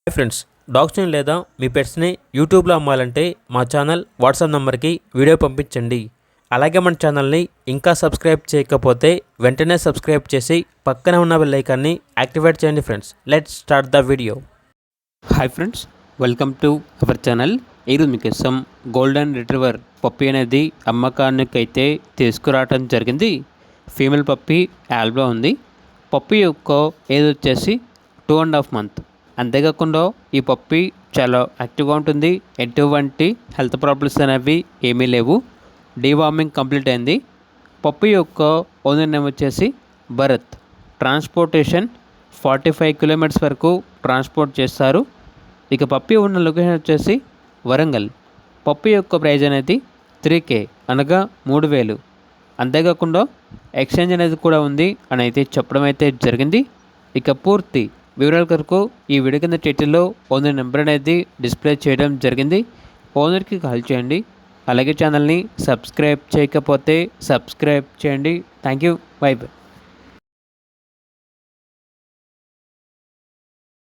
Hi friends, డాగ్స్ని లేదా మీ పెట్స్ని యూట్యూబ్లో అమ్మాలంటే మా ఛానల్ వాట్సాప్ నెంబర్కి వీడియో పంపించండి. అలాగే మన ఛానల్ని ఇంకా సబ్స్క్రైబ్ చేయకపోతే వెంటనే సబ్స్క్రైబ్ చేసి పక్కనే ఉన్న బెల్ ఐకాన్ని యాక్టివేట్ చేయండి. Friends, let's start the video. Hi friends, welcome to our channel. ఈరోజు మీకోసం గోల్డెన్ రిట్రీవర్ పప్పీ అనేది అమ్మకానికి అయితే తీసుకురావడం జరిగింది. ఫీమేల్ పప్పీ యాల్బా ఉంది. పప్పీ యొక్క ఏజ్ వచ్చేసి 2.5 months. అంతేకాకుండా ఈ పప్పీ చాలా యాక్టివ్గా ఉంటుంది. ఎటువంటి హెల్త్ ప్రాబ్లమ్స్ అనేవి ఏమీ లేవు. డీవార్మింగ్ కంప్లీట్ అయింది. పప్పీ యొక్క ఓనర్ నేమ్ వచ్చేసి భరత్. ట్రాన్స్పోర్టేషన్ 45 kilometers వరకు ట్రాన్స్పోర్ట్ చేస్తారు. ఇక పప్పీ ఉన్న లొకేషన్ వచ్చేసి వరంగల్. పప్పీ యొక్క ప్రైజ్ అనేది 3K అనగా 3,000. అంతేకాకుండా ఎక్స్చేంజ్ అనేది కూడా ఉంది అని అయితే చెప్పడం అయితే జరిగింది. ఇక పూర్తి వివరాల కొరకు ఈ వీడియో కింద టైటిల్లో ఓనర్ నెంబర్ అనేది డిస్ప్లే చేయడం జరిగింది. ఓనర్కి కాల్ చేయండి. అలాగే ఛానల్ని సబ్స్క్రైబ్ చేయకపోతే సబ్స్క్రైబ్ చేయండి. Thank you. By by.